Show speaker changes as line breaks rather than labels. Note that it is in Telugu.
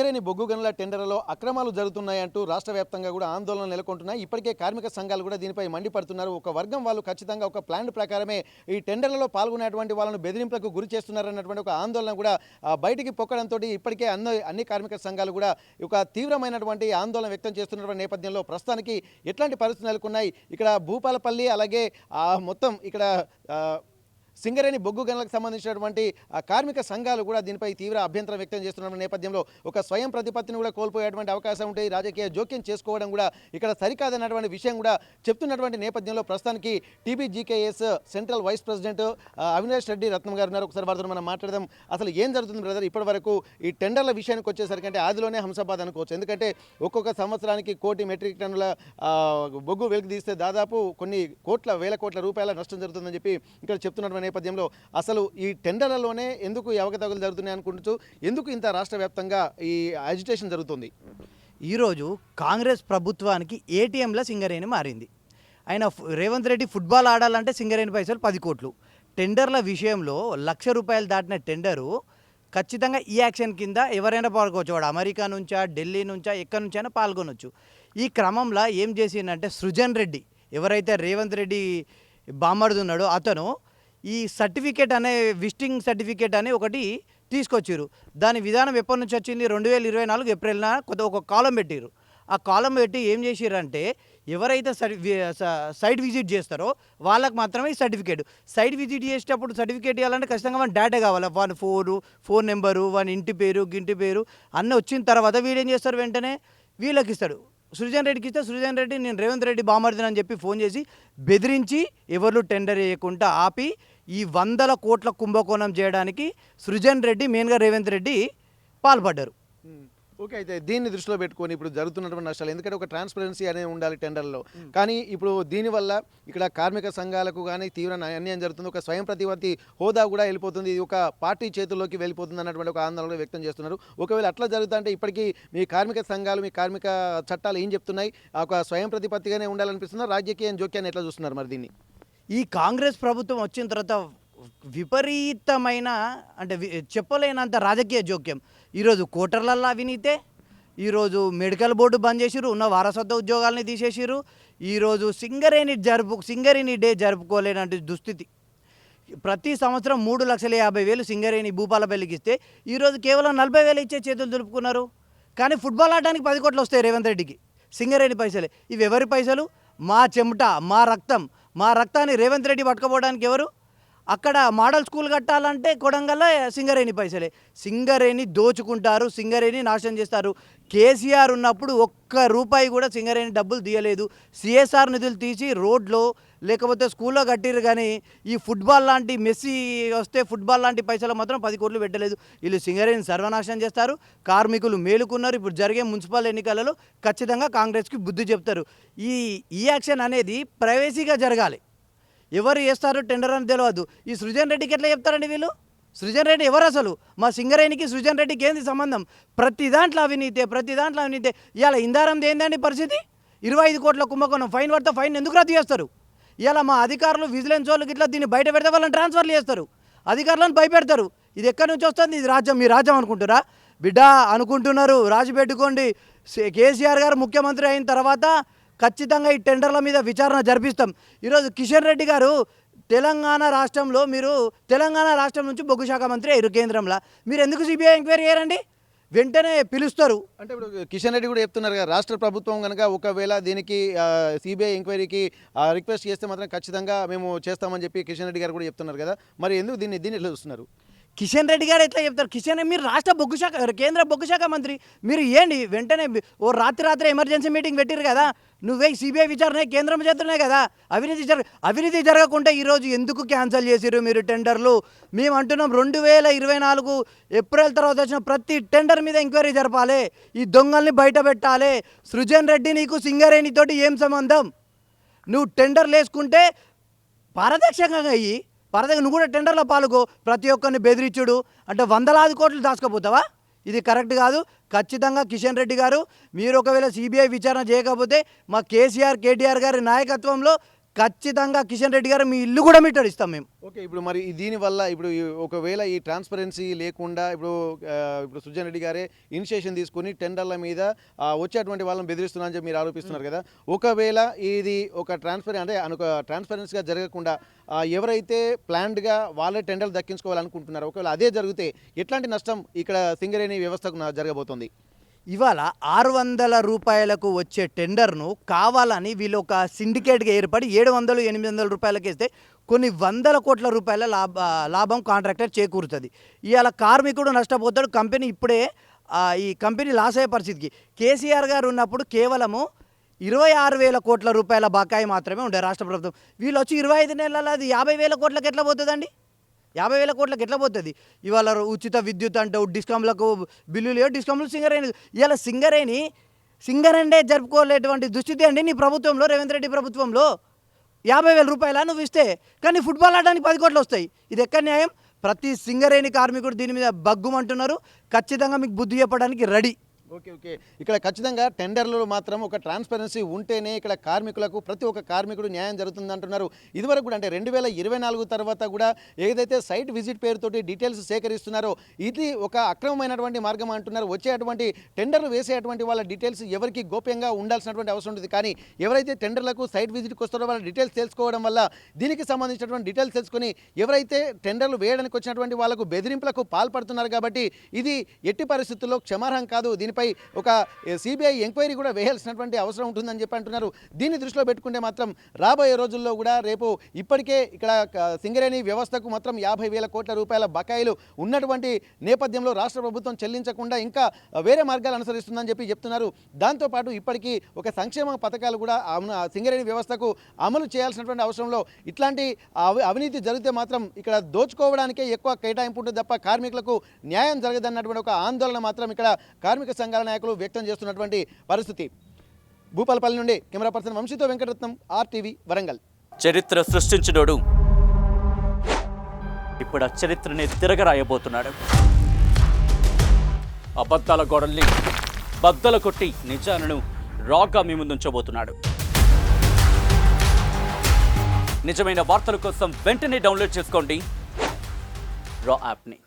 సింగరేణి బొగ్గు గనుల టెండర్లలో అక్రమాలు జరుగుతున్నాయంటూ రాష్ట్ర వ్యాప్తంగా కూడా ఆందోళన నెలకొంటున్నాయి. ఇప్పటికే కార్మిక సంఘాలు కూడా దీనిపై మండిపడుతున్నారు. ఒక వర్గం వాళ్ళు ఖచ్చితంగా ఒక ప్లాన్ ప్రకారమే ఈ టెండర్లలో పాల్గొనేటువంటి వాళ్ళను బెదిరింపులకు గురి చేస్తున్నారన్నటువంటి ఒక ఆందోళన కూడా బయటికి పొక్కడంతో ఇప్పటికే అన్ని కార్మిక సంఘాలు కూడా ఒక తీవ్రమైనటువంటి ఆందోళన వ్యక్తం చేస్తున్నటువంటి నేపథ్యంలో ప్రస్తుతానికి ఎట్లాంటి పరిస్థితులు నెలకొన్నాయి, ఇక్కడ భూపాలపల్లి అలాగే మొత్తం ఇక్కడ సింగరేణి బొగ్గు గనులకు సంబంధించినటువంటి కార్మిక సంఘాలు కూడా దీనిపై తీవ్ర అభ్యంతరం వ్యక్తం చేస్తున్న నేపథ్యంలో ఒక స్వయం ప్రతిపత్తిని కూడా కోల్పోయేటువంటి అవకాశం ఉంటే రాజకీయ జోక్యం చేసుకోవడం కూడా ఇక్కడ సరికాదన్నటువంటి విషయం కూడా చెప్తున్నటువంటి నేపథ్యంలో ప్రస్తుతానికి TBGKS central vice president Avinash Reddy Ratnam గారు ఉన్నారు. ఒకసారి వారితో మనం మాట్లాడదాం. అసలు ఏం జరుగుతుంది బ్రదర్? ఇప్పటి వరకు ఈ టెండర్ల విషయానికి వచ్చేసరికి అంటే ఆదిలోనే హంసాబాద్ అనుకోవచ్చు. ఎందుకంటే ఒక్కొక్క సంవత్సరానికి 1 కోటి మెట్రిక్ టన్నుల బొగ్గు వెలికి తీస్తే దాదాపు కొన్ని వేల కోట్ల రూపాయల నష్టం జరుగుతుందని చెప్పి ఇక్కడ చెప్తున్నటువంటి నేపథ్యంలో అసలు ఈ టెండర్లలోనే ఎందుకు ఈ అవకతవకలు జరుగుతున్నాయి అనుకుంటూ ఎందుకు ఇంత రాష్ట్ర వ్యాప్తంగా ఈ అజిటేషన్ జరుగుతుంది?
ఈరోజు కాంగ్రెస్ ప్రభుత్వానికి ఏటీఎంల సింగరేణి మారింది. ఆయన రేవంత్ రెడ్డి ఫుట్బాల్ ఆడాలంటే సింగరేణి పైసలు 10 కోట్లు. టెండర్ల విషయంలో ₹1,00,000 దాటిన టెండరు ఖచ్చితంగా ఈ యాక్షన్ కింద ఎవరైనా పాల్గొవచ్చు. వాడు అమెరికా నుంచా, ఢిల్లీ నుంచా, ఎక్కడి నుంచైనా పాల్గొనవచ్చు. ఈ క్రమంలో ఏం చేసిందంటే సృజన్ రెడ్డి, ఎవరైతే రేవంత్ రెడ్డి బామ్మర్ది ఉన్నాడో అతను ఈ సర్టిఫికేట్ అనే విజిటింగ్ సర్టిఫికేట్ అని ఒకటి తీసుకొచ్చారు. దాని విధానం ఎప్పటి నుంచి వచ్చింది? 2024 ఏప్రిల్న ఒక కాలం పెట్టారు. ఆ కాలం పెట్టి ఏం చేసిరంటే ఎవరైతే సైట్ విజిట్ చేస్తారో వాళ్ళకి మాత్రమే ఈ సర్టిఫికేట్. సైట్ విజిట్ చేసేటప్పుడు సర్టిఫికేట్ ఇవ్వాలంటే ఖచ్చితంగా మన డేటా కావాలి. వాని ఫోన్ నెంబరు, వాని ఇంటి పేరు, గింటి పేరు అన్నీ వచ్చిన తర్వాత వీడేం చేస్తారు, వెంటనే వీళ్ళకి ఇస్తాడు. సృజన్ రెడ్డికి ఇస్తే సృజన్ రెడ్డి నేను రేవంత్ రెడ్డి బామర్దిని అని చెప్పి ఫోన్ చేసి బెదిరించి ఎవరు టెండర్ వేయకుండా ఆపి ఈ 100 కోట్ల కుంభకోణం చేయడానికి సృజన్ రెడ్డి మెయిన్గా రేవంత్ రెడ్డి పాల్పడ్డారు.
ఓకే, అయితే దీన్ని దృష్టిలో పెట్టుకొని ఇప్పుడు జరుగుతున్నటువంటి నష్టాలు, ఎందుకంటే ఒక ట్రాన్స్పరెన్సీ అనేది ఉండాలి టెండర్లో, కానీ ఇప్పుడు దీనివల్ల ఇక్కడ కార్మిక సంఘాలకు కానీ తీవ్ర అన్యాయం జరుగుతుంది. ఒక స్వయం ప్రతిపత్తి హోదా కూడా వెళ్ళిపోతుంది, ఇది ఒక పార్టీ చేతుల్లోకి వెళ్ళిపోతుంది అన్నటువంటి ఒక ఆందోళన వ్యక్తం చేస్తున్నారు. ఒకవేళ అట్లా జరుగుతుంటే ఇప్పటికీ మీ కార్మిక సంఘాలు, మీ కార్మిక చట్టాలు ఏం చెప్తున్నాయి? ఒక స్వయం ప్రతిపత్తిగానే ఉండాలనిపిస్తుందా? రాజకీయ జోక్యాన్ని ఎట్లా చూస్తున్నారు మరి దీన్ని?
ఈ కాంగ్రెస్ ప్రభుత్వం వచ్చిన తర్వాత విపరీతమైన అంటే చెప్పలేనంత రాజకీయ జోక్యం. ఈరోజు కోటర్లల్లో అవినీతే, ఈరోజు మెడికల్ బోర్డు బంద్ చేసిరు, ఉన్న వారసత్వ ఉద్యోగాలని తీసేసిరు, ఈరోజు సింగరేణి డే జరుపుకోలేనంటే దుస్థితి. ప్రతి సంవత్సరం 3,50,000 సింగరేణి భూపాలపల్లికి ఇస్తే ఈరోజు కేవలం 40,000 ఇచ్చే చేతులు దులుపుకున్నారు. కానీ ఫుట్బాల్ ఆడడానికి 10 కోట్లు వస్తాయి రేవంత్ రెడ్డికి. సింగరేణి పైసలే. ఇవి ఎవరి పైసలు? మా చెమట, మా రక్తాన్ని రేవంత్ రెడ్డి పట్టుకోవడానికి ఎవరు? అక్కడ మోడల్ స్కూల్ కట్టాలంటే కొడంగల్ సింగరేణి పైసలే. సింగరేణి దోచుకుంటారు, సింగరేణి నాశనం చేస్తారు. కేసీఆర్ ఉన్నప్పుడు ₹1 కూడా సింగరేణి డబ్బులు తీయలేదు. సిఎస్ఆర్ నిధులు తీసి రోడ్లో లేకపోతే స్కూల్లో కట్టిరు, కానీ ఈ ఫుట్బాల్ లాంటి మెస్సీ వస్తే ఫుట్బాల్ లాంటి పైసలు మాత్రం 10 కోట్లు పెట్టలేదు. వీళ్ళు సింగరేణి సర్వనాశనం చేస్తారు. కార్మికులు మేలుకున్నారు. ఇప్పుడు జరిగే మున్సిపల్ ఎన్నికలలో ఖచ్చితంగా కాంగ్రెస్కి బుద్ధి చెప్తారు. ఈ యాక్షన్ అనేది ప్రైవసీగా జరగాలి. ఎవరు చేస్తారు టెండర్ అని తెలియదు. ఈ సృజన్ రెడ్డికి ఎట్లా చెప్తారండి వీళ్ళు? సృజన్ రెడ్డి ఎవరు అసలు? మా సింగరేణికి సృజన్ రెడ్డికి ఏంది సంబంధం? ప్రతి దాంట్లో అవినీతే. ఇవాళ ఇందారం ఏందండి పరిస్థితి? 25 కోట్ల కుంభకోణం. ఫైన్ పడితే ఫైన్ ఎందుకు రద్దు చేస్తారు? ఇవాళ మా అధికారులు విజిలెన్స్ వాళ్ళకి ఇట్లా దీన్ని బయట పెడితే వాళ్ళని ట్రాన్స్ఫర్లు చేస్తారు, అధికారులను భయపెడతారు. ఇది ఎక్కడి నుంచి వస్తుంది? ఇది రాజ్యం, మీ రాజ్యం అనుకుంటారా? బిడ్డ అనుకుంటున్నారు, రాజు పెట్టుకోండి. కేసీఆర్ గారు ముఖ్యమంత్రి అయిన తర్వాత ఖచ్చితంగా ఈ టెండర్ల మీద విచారణ జరిపిస్తాం. ఈరోజు కిషన్ రెడ్డి గారు తెలంగాణ రాష్ట్రం నుంచి బొగ్గు శాఖ మంత్రి అయ్యారు కేంద్రంలో. మీరు ఎందుకు సిబిఐ ఎంక్వైరీ చేయరండి? వెంటనే పిలుస్తారు.
అంటే ఇప్పుడు కిషన్ రెడ్డి కూడా చెప్తున్నారు కదా, రాష్ట్ర ప్రభుత్వం కనుక ఒకవేళ దీనికి సిబిఐ ఎంక్వైరీకి రిక్వెస్ట్ చేస్తే మాత్రం ఖచ్చితంగా మేము చేస్తామని చెప్పి కిషన్ రెడ్డి గారు కూడా చెప్తున్నారు కదా, మరి ఎందుకు దీన్ని ఎట్లా చూస్తున్నారు?
కిషన్ రెడ్డి గారు ఎట్లా చెప్తారు? మీరు రాష్ట్ర బొగ్గు శాఖ, కేంద్ర బొగ్గు శాఖ మంత్రి, మీరు ఏంటి వెంటనే ఓ రాత్రి ఎమర్జెన్సీ మీటింగ్ పెట్టిరు కదా, నువ్వే సిబిఐ విచారణ కేంద్రం చేస్తున్నాయి కదా. అవినీతి జరగకుండా ఈరోజు ఎందుకు క్యాన్సిల్ చేసిరు మీరు టెండర్లు? మేము అంటున్నాం 2024 ఏప్రిల్ తర్వాత వచ్చిన ప్రతి టెండర్ మీద ఎంక్వైరీ జరపాలి, ఈ దొంగల్ని బయట పెట్టాలి. సృజన్ రెడ్డి నీకు సింగరేణితోటి ఏం సంబంధం? నువ్వు టెండర్లు వేసుకుంటే పారదర్శకంగా నువ్వు కూడా టెండర్లో పాల్గొ. ప్రతి ఒక్కరిని బెదిరించుడు అంటే 100,000 కోట్లు దాచుకపోతావా? ఇది కరెక్ట్ కాదు. ఖచ్చితంగా కిషన్ రెడ్డి గారు, మీరు ఒకవేళ సిబిఐ విచారణ చేయకపోతే మా కేటీఆర్ గారి నాయకత్వంలో ఖచ్చితంగా కిషన్ రెడ్డి గారు మీ ఇల్లు కూడా మీటర్ ఇస్తాం మేము.
ఓకే, ఇప్పుడు మరి దీనివల్ల ఇప్పుడు ఒకవేళ ఈ ట్రాన్స్పరెన్సీ లేకుండా ఇప్పుడు సుజన్ రెడ్డి గారే ఇనిషియేషన్ తీసుకుని టెండర్ల మీద వచ్చేటువంటి వాళ్ళని బెదిరిస్తున్నారని చెప్పి మీరు ఆరోపిస్తున్నారు కదా, ఒకవేళ ఇది ఒక ట్రాన్స్పరెన్సీగా జరగకుండా ఎవరైతే ప్లాన్డ్గా వాళ్ళే టెండర్లు దక్కించుకోవాలనుకుంటున్నారో ఒకవేళ అదే జరిగితే ఎట్లాంటి నష్టం ఇక్కడ సింగరేణి వ్యవస్థకు జరగబోతోంది?
ఇవాళ 600 రూపాయలకు వచ్చే టెండర్ను కావాలని వీళ్ళు ఒక సిండికేట్గా ఏర్పడి 700, 800 రూపాయలకి ఇస్తే కొన్ని వందల కోట్ల రూపాయల లాభం కాంట్రాక్టర్ చేకూరుతుంది. ఇవాళ కార్మికుడు నష్టపోతాడు, కంపెనీ ఇప్పుడే ఈ కంపెనీ లాస్ అయ్యే పరిస్థితికి. కేసీఆర్ గారు ఉన్నప్పుడు కేవలము 26,000 కోట్ల రూపాయల బకాయి మాత్రమే ఉండే రాష్ట్ర ప్రభుత్వం. వీళ్ళు వచ్చి 25 నెలల అది 50,000 కోట్లకి ఎట్లా పోతుందండి? 50,000 కోట్లకి ఎట్లా పోతుంది? ఇవాళ ఉచిత విద్యుత్ అంటూ డిస్కామ్లకు బిల్లులు లేవు, డిస్కామ్లు సింగరేణి. ఇవాళ సింగరేణి జరుపుకోలేటువంటి దుస్థితి అండి నీ ప్రభుత్వంలో, రేవంత్ రెడ్డి ప్రభుత్వంలో. 50,000 రూపాయల నువ్వు ఇస్తే కానీ ఫుట్బాల్ ఆడడానికి 10 కోట్లు వస్తాయి. ఇది ఎక్కడ న్యాయం? ప్రతి సింగరేణి కార్మికుడు దీని మీద బగ్గుమంటున్నారు. ఖచ్చితంగా మీకు బుద్ధి చెప్పడానికి రెడీ.
ఓకే, ఇక్కడ ఖచ్చితంగా టెండర్లు మాత్రం ఒక ట్రాన్స్పరెన్సీ ఉంటేనే ఇక్కడ కార్మికులకు ప్రతి ఒక్క కార్మికుడు న్యాయం జరుగుతుంది అంటున్నారు. ఇదివరకు కూడా అంటే 2024 తర్వాత కూడా ఏదైతే సైట్ విజిట్ పేరుతోటి డీటెయిల్స్ సేకరిస్తున్నారో ఇది ఒక అక్రమమైనటువంటి మార్గం అంటున్నారు. వచ్చేటువంటి టెండర్లు వేసేటువంటి వాళ్ళ డీటెయిల్స్ ఎవరికి గోప్యంగా ఉండాల్సినటువంటి అవసరం ఉంటుంది. కానీ ఎవరైతే టెండర్లకు సైట్ విజిట్కి వస్తారో వాళ్ళ డీటెయిల్స్ తెలుసుకోవడం వల్ల దీనికి సంబంధించినటువంటి డీటెయిల్స్ తెలుసుకొని ఎవరైతే టెండర్లు వేయడానికి వచ్చినటువంటి వాళ్ళకు బెదిరింపులకు పాల్పడుతున్నారు. కాబట్టి ఇది ఎట్టి పరిస్థితుల్లో క్షమార్హం కాదు. దీనిపై ఒక సిబిఐ ఎంక్వైరీ కూడా వేయాల్సినటువంటి అవసరం ఉంటుందని చెప్పి అంటున్నారు. దీన్ని దృష్టిలో పెట్టుకుంటే మాత్రం రాబోయే రోజుల్లో కూడా రేపు ఇప్పటికే ఇక్కడ సింగరేణి వ్యవస్థకు మాత్రం 50,000 కోట్ల రూపాయల బకాయిలు ఉన్నటువంటి నేపథ్యంలో రాష్ట్ర ప్రభుత్వం చెల్లించకుండా ఇంకా వేరే మార్గాలు అనుసరిస్తుందని చెప్పి చెప్తున్నారు. దాంతోపాటు ఇప్పటికీ ఒక సంక్షేమ పథకాలు కూడా సింగరేణి వ్యవస్థకు అమలు చేయాల్సినటువంటి అవసరంలో ఇట్లాంటి అవినీతి జరిగితే మాత్రం ఇక్కడ దోచుకోవడానికే ఎక్కువ కేటాయింపు ఉంటుంది తప్ప కార్మికులకు న్యాయం జరగదన్నటువంటి ఒక ఆందోళన మాత్రం ఇక్కడ కార్మిక సంఘాల నాయకులు వ్యక్తం చేస్తున్నటువంటి పరిస్థితి. భూపాలపల్లి నుండి కెమెరా పర్సన్ వంశీతో వెంకటరత్నం, RTV వరంగల్.
చరిత్ర సృష్టించినోడు ఇప్పుడు ఆ చరిత్రని తిరగరాయబోతున్నాడు. అబద్ధాల గోడల్ని బద్దలు కొట్టి నిజాలను రాగా మీ ముందుంచబోతున్నాడు. నిజమైన వార్తల కోసం వెంటనే డౌన్లోడ్ చేసుకోండి రా యాప్ని.